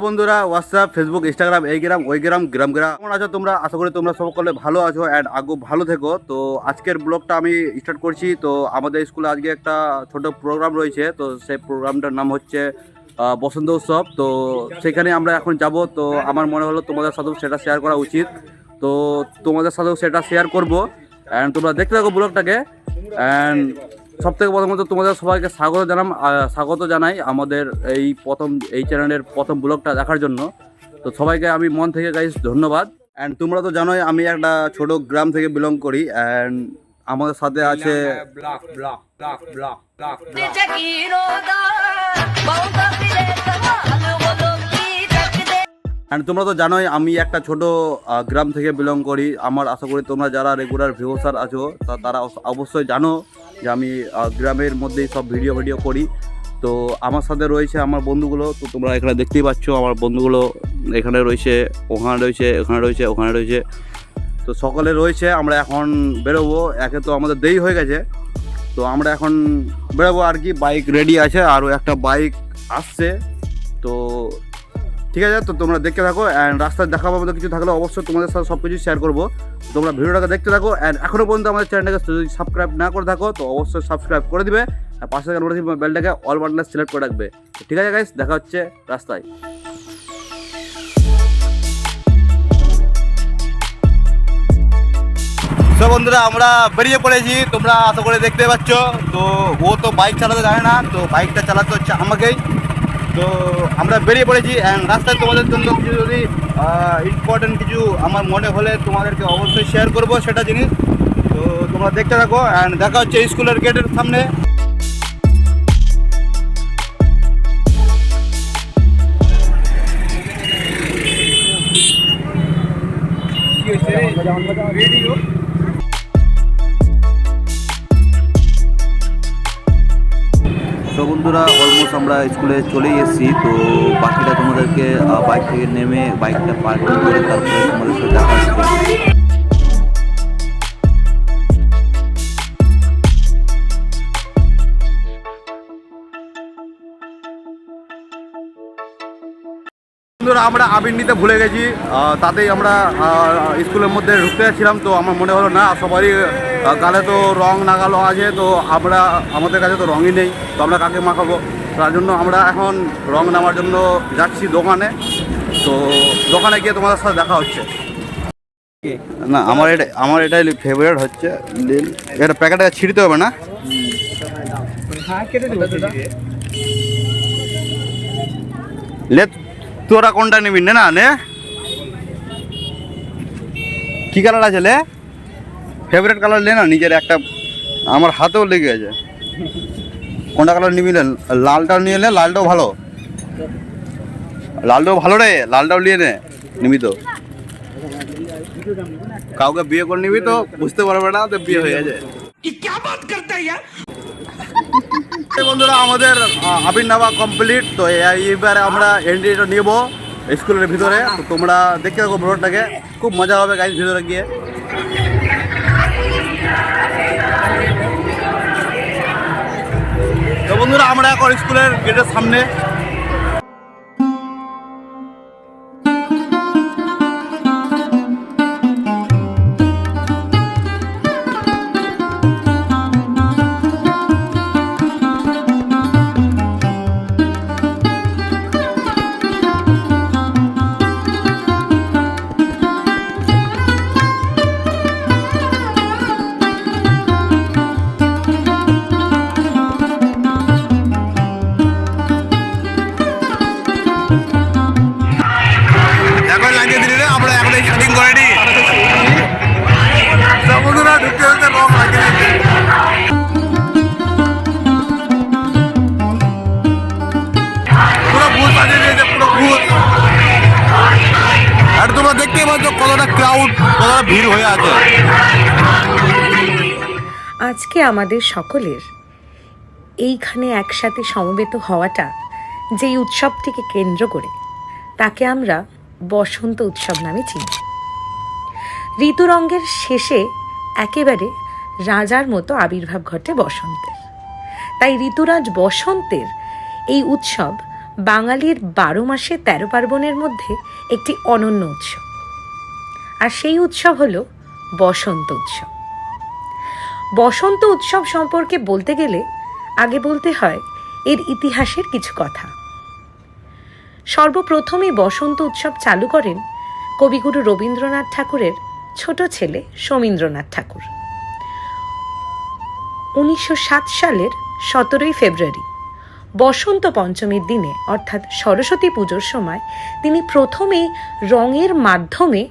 বন্ধুরা WhatsApp Facebook Instagram এই গ্রাম ওই গ্রাম গ্রাম গ্রাম কেমন আছো তোমরা? আশা করি তোমরা সকলে ভালো আছো অ্যান্ড আগু ভালো থেকো। তো আজকের ব্লগটা আমি স্টার্ট করছি। তো আমাদের স্কুলে আজকে একটা ছোট প্রোগ্রাম রয়েছে। তো সেই প্রোগ্রামটার নাম হচ্ছে বসন্ত উৎসব। তো সেখানে আমরা এখন যাব। তো আমার মনে হলো তোমাদের সাথেও সেটা শেয়ার করা উচিত। তো তোমাদের সাথেও সেটা শেয়ার করবো অ্যান্ড তোমরা দেখতে থাকো ব্লগটাকে। অ্যান্ড সবথেকে প্রথমত তোমাদের সবাইকে স্বাগত জানাই আমাদের এই চ্যানেলের প্রথম ব্লগটা দেখার জন্য। তো সবাইকে আমি মন থেকে গাইস ধন্যবাদ। অ্যান্ড তোমরা তো জানোই আমি একটা ছোট গ্রাম থেকে বিলং করি। অ্যান্ড আমাদের সাথে আছে অ্যান্ড তোমরা তো জানোই আমি একটা ছোট গ্রাম থেকে বিলং করি। আমার আশা করি তোমরা যারা রেগুলার ভিউসার আছো তারা অবশ্যই জানো যে আমি গ্রামের মধ্যেই সব ভিডিও করি। তো আমার সাথে রয়েছে আমার বন্ধুগুলো। তো তোমরা এখানে দেখতেই পাচ্ছ আমার বন্ধুগুলো এখানে রয়েছে, ওখানে রয়েছে, এখানে রয়েছে, ওখানে রয়েছে। তো সকলে রয়েছে। আমরা এখন বেরোবো। একে তো আমাদের দেরি হয়ে গেছে। তো আমরা এখন বেরোবো আর কি। বাইক রেডি আছে, আরও একটা বাইক আসছে। তো ঠিক আছে, তো তোমরা দেখতে থাকো। অ্যান্ড রাস্তায় দেখাবো মতো কিছু থাকলে অবশ্যই তোমাদের সাথে সব কিছু শেয়ার করবো। তোমরা ভিডিওটাকে দেখতে থাকো। অ্যান্ড এখনও পর্যন্ত আমাদের চ্যানেলটাকে যদি সাবস্ক্রাইব না করে থাকো তো অবশ্যই সাবস্ক্রাইব করে দিবে। আর পাশে থাকা নোটিফিকেশন বেলটাকে অল বাটনে সিলেক্ট করে রাখবে। ঠিক আছে গাইস, দেখা হচ্ছে রাস্তায়। তো বন্ধুরা আমরা বেরিয়ে পড়েছি, তোমরা আশা করে দেখতে পাচ্ছ। তো ও তো বাইক চালাতে জানে না, তো বাইকটা চালাতে হচ্ছে আমাকেই। তো আমরা বেরিয়ে পড়েছি। অ্যান্ড রাস্তায় তোমাদের জন্য কিছু যদি ইম্পর্টেন্ট কিছু আমার মনে হলে তোমাদেরকে অবশ্যই শেয়ার করবো সেটা জিনিস। তো তোমরা দেখতে থাকো। অ্যান্ড দেখা হচ্ছে স্কুলের গেটের সামনে। তো বন্ধুরা অলমোস্ট আমরা স্কুলে চলেই এসেছি। তো বাকিটা তোমাদেরকে বাইক থেকে নেমে বাইকটা পার্কিং করে তারপরে তোমাদের সাথে দেখা হচ্ছে। বন্ধুরা আমরা আবির নিতে ভুলে গেছি। তাতেই আমরা স্কুলের মধ্যে ঢুকতে যাচ্ছিলাম। তো আমার মনে হলো না সবারই গালে তো রং নাগালো আছে। তো আমাদের কাছে তো রঙই নেই, তো আমরা কাকে মাখাবো? তার জন্য আমরা এখন রং নামার জন্য যাচ্ছি দোকানে। তো দোকানে গিয়ে তোমাদের সাথে দেখা হচ্ছে। না আমার এটাই ফেভারিট হচ্ছে নীল। এটা প্যাকেটে ছিঁড়তে হবে না? লে তোরা কোনটা নিবি? না নে, কি কালার আছে লে? ফেভারিট কালার লে না নিজের একটা। আমার হাতেও লেগে আছে। কোনটা কালার নিবি? লালটাও নিয়ে নে, লালটাও ভালো। লালটাও ভালো রে, লালটাও নিয়ে নে। নিবি তো কাউকে বিয়ে করে নিবি তো বুঝতে পারবে না তো বিয়ে হয়ে গেছে। বন্ধুরা আমাদের আবির নেওয়া কমপ্লিট। তো এইবারে আমরা এন্ট্রিটা নেবো স্কুলের ভিতরে। তো তোমরা দেখতে থাকো ব্লগটাকে, খুব মজা হবে গাইজ ভিতরে গিয়ে। তো বন্ধুরা আমরা এখন স্কুলের গেটের সামনে। ভিড় হয়ে আছে আজকে আমাদের সকলের এইখানে একসাথে সমবেত হওয়াটা, যেই উৎসবটিকে কেন্দ্র করে তাকে আমরা বসন্ত উৎসব নামে চিনি। ঋতুরঙ্গের শেষে একেবারে রাজার মতো আবির্ভাব ঘটে বসন্তের। তাই ঋতুরাজ বসন্তের এই উৎসব বাঙালির 12 মাসে 13 পার্বণের মধ্যে একটি অনন্য উৎসব। আর সেই উৎসব হলো বসন্ত উৎসব। বসন্ত উৎসব সম্পর্কে বলতে গেলে আগে বলতে হয় এর ইতিহাসের কিছু কথা। সর্বপ্রথমে বসন্ত উৎসব চালু করেন কবিগুরু রবীন্দ্রনাথ ঠাকুরের ছোট ছেলে সোমীন্দ্রনাথ ঠাকুর। 1907 সালের 17 ফেব্রুয়ারি বসন্ত পঞ্চমীর দিনে অর্থাৎ সরস্বতী পুজোর সময় তিনি প্রথমেই রঙের মাধ্যমে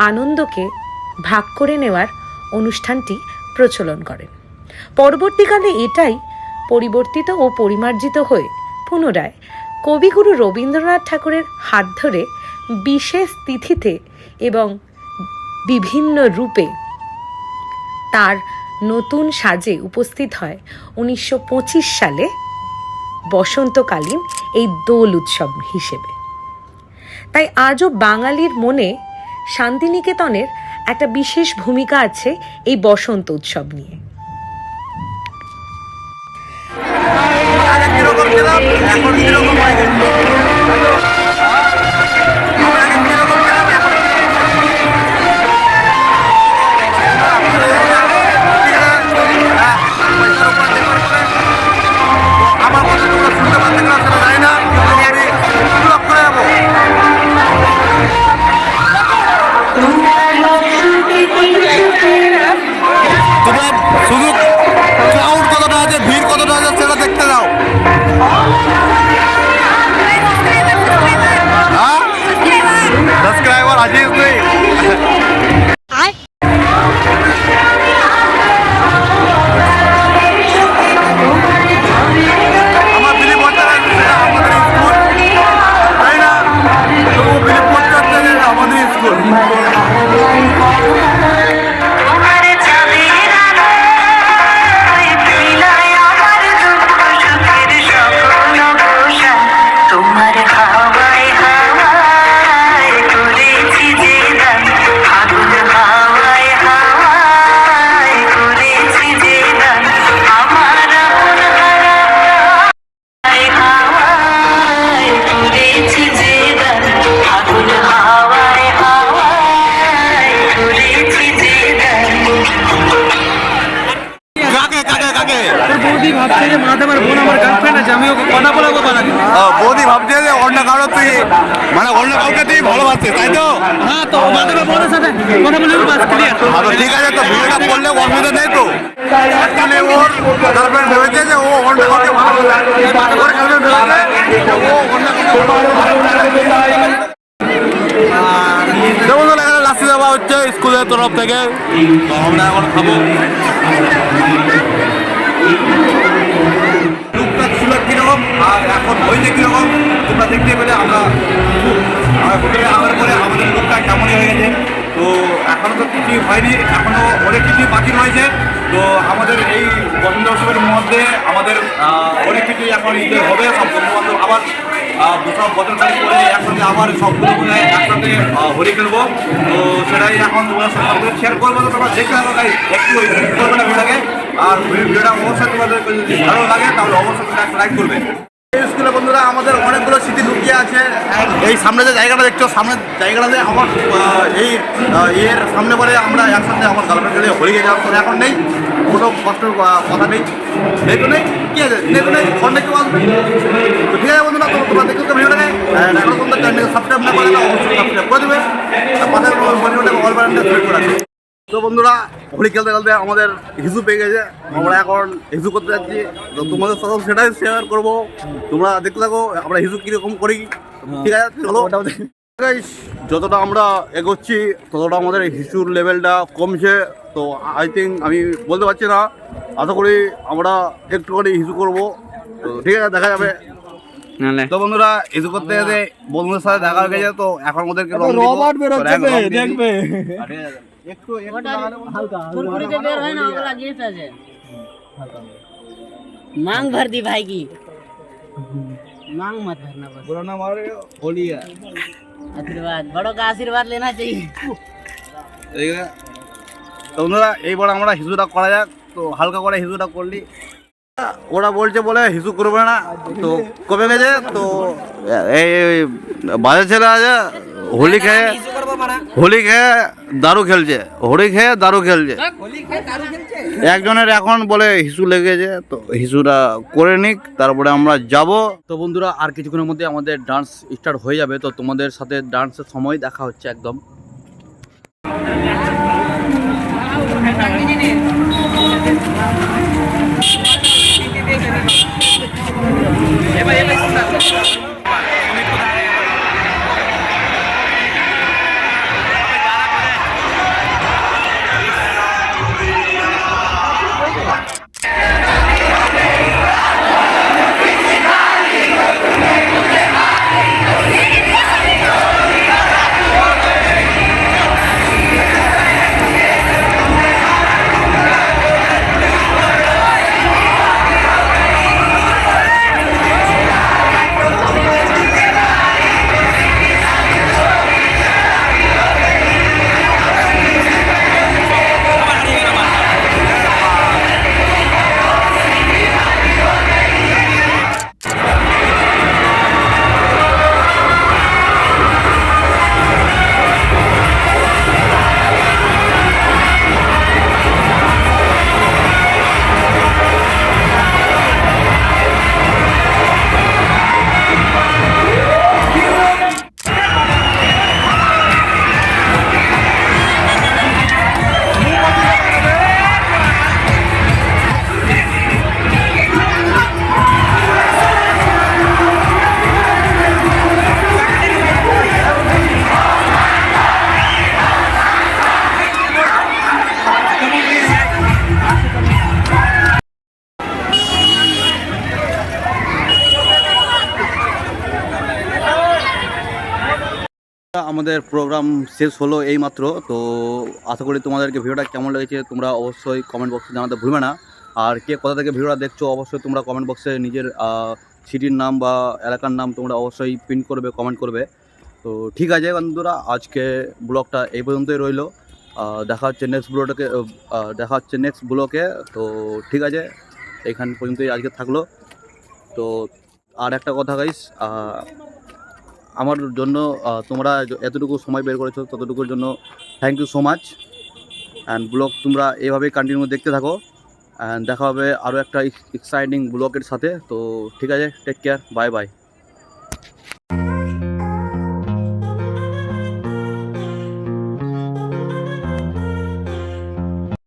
আনন্দকে ভাগ করে নেওয়ার অনুষ্ঠানটি প্রচলন করেন। পরবর্তীকালে এটাই পরিবর্তিত ও পরিমার্জিত হয়ে পুনরায় কবিগুরু রবীন্দ্রনাথ ঠাকুরের হাত ধরে বিশেষ তিথিতে এবং বিভিন্ন রূপে তার নতুন সাজে উপস্থিত হয় 1925 সালে বসন্তকালীন এই দোল উৎসব হিসেবে। তাই আজও বাঙালির মনে শান্তিনিকেতনের একটা বিশেষ ভূমিকা আছে এই বসন্ত উৎসব নিয়ে। শুধু ক্রাউড কতটা আছে, ভিড় কতটা আছে সেটা দেখতে দাও। সাবস্ক্রাইবার আজিজ নেই। আমার বিলিভ করতে পারছি সেটা আমাদের স্কুল, তাই না? তবুও বিলিভ করতে পারছে যে এটা আমাদের স্কুল। বৌদি ভাবছে যে অন্য কারো তুই মানে অন্য কাউকে তুই ভালোবাসছিস, তাই তো? হ্যাঁ, তো মাধবের বোনের সাথে কথা বলে বাস ক্লিয়ার। ঠিক আছে, তো ভিডিওটা করলে অসুবিধা নেই তো। অ্যাকচুয়ালি ওর গার্লফ্রেন্ড ভেবেছে যে ও অন্য কাউকে ভালোবাসে, ওর গার্লফ্রেন্ড ভেবেছে যে ও অন্য কাউকে ভালোবাসে। যেমন এখানে লাসি দেওয়া হচ্ছে স্কুলের তরফ থেকে, তো আমরা এখন খাবো। টুকটাক ছিল কীরকম আর এখন হয়েছে কীরকম তোমরা দেখতে পেলে। আমরা হোটেলে আসার পরে আমাদের লোকটা কেমনই হয়ে গেছে। তো এখনও তো কিছুই হয়নি, এখনও অনেক কিছুই বাকি রয়েছে। তো আমাদের এই বসন্ত উৎসবের মধ্যে আমাদের অনেক কিছুই এখন ঈদের হবে। সব বন্ধুবান্ধব আবার সব বছর কাজ করে একসাথে আবার সবগুলো মিলে একসাথে হোলি খেলবো। তো সেটাই এখন তোমরা সঙ্গে শেয়ার করবো। তো তোমরা দেখতে হবে, তাই একটু করবে না ভিডিওটাকে। আর ভিডিওটা অবশ্যই তোমাদের যদি ভালো লাগে তাহলে অবশ্যই তোমরা একটা লাইক করবে। এই স্কুলে বন্ধুরা আমাদের অনেকগুলো স্মৃতি লুকিয়ে আছে। এই সামনে যে জায়গাটা দেখছো, সামনের জায়গাটাতে আমার এই এর সামনে পরে আমরা একসাথে আমার গার্লফ্রেন্ড গেলে হোলি গেছিলাম। তো এখন নেই, কোনো কষ্টের কথা নেই, নেই নেই কী আছে, নেই নেই ফোন দেখতে পারবে। তো ঠিক আছে বন্ধুরা, তোমরা দেখতে ভিডিওটাকে এখন তোমরা চ্যানেলকে সাবস্ক্রাইব না করে অবশ্যই সাবস্ক্রাইব করে দেবে। পাশে ভিডিওটাকে অল বাটনটা ক্লিক করে রাখবে। তো বন্ধুরা, হোলি খেলতে খেলতে আমাদের হিজু পেয়ে গেছে, আমরা এখন হিজু করতে যাচ্ছি। তো তোমাদের সাথেও সেটাই শেয়ার করবো, তোমরা দেখতে থাকো আমরা হিজু কীরকম করি। ঠিক আছে, চলো। যতটা আমরা এগোচ্ছি ততটা আমাদের হিজুর লেভেলটা কমছে। তো আই থিঙ্ক আমি বলতে পারছি না, আশা করি আমরা একটুখানি হিজু করবো। তো ঠিক আছে, দেখা যাবে। তো বন্ধুরা, হিজু করতে যেতে বন্ধুদের সাথে দেখা হয়ে গেছে। তো এখন ওদেরকে রবার্ট বেরোচ্ছে, দেখবে একটু হালকা कुरकुरे बेर है ना, ओकरा गिफ्ट আছে मांग भर दी भाई की, मांग मत भरना बस। बुरा ना मारे, होली है। आशीर्वाद, बड़ों का आशीर्वाद लेना चाहिए। ঠিক আছে, তো বন্ধুরা এইবার আমরা হিজুটা করা যাক। তো হালকা করে হিজুটা করলি ওরা বলছে বলে হিসু করবে না, তো কবে গেছে তো এই বাজে ছেলে আছে হোলি খেয়ে দারু খেলছে, একজনের এখন বলে হিসু লেগেছে, তো হিসুটা করে নিক, তারপরে আমরা যাব। তো বন্ধুরা আর কিছুক্ষণের মধ্যে আমাদের ডান্স স্টার্ট হয়ে যাবে, তো তোমাদের সাথে ডান্সের সময় দেখা হচ্ছে একদম। আমাদের প্রোগ্রাম শেষ হলো এইমাত্র। তো আশা করি তোমাদেরকে ভিডিওটা কেমন লেগেছে তোমরা অবশ্যই কমেন্ট বক্সে জানাতে ভুলবে না। আর কে কোথা থেকে ভিডিওটা দেখছো অবশ্যই তোমরা কমেন্ট বক্সে নিজের সিটির নাম বা এলাকার নাম তোমরা অবশ্যই প্রিন্ট করবে, কমেন্ট করবে। তো ঠিক আছে বন্ধুরা, আজকে ব্লগটা এই পর্যন্তই রইলো। দেখা হচ্ছে নেক্সট ব্লগে। তো ঠিক আছে, এইখান পর্যন্তই আজকে থাকলো। তো আর একটা কথা গাইস, আমার জন্য তোমরা এতটুকু সময় বের করেছো ততটুকুর জন্য thank you so much. And blog তোমরা এভাবেই কন্টিনিউ দেখতে থাকো, অ্যান্ড দেখা হবে আরও একটা এক্সাইটিং ব্লগের সাথে। তো ঠিক আছে, টেক কেয়ার, বাই বাই।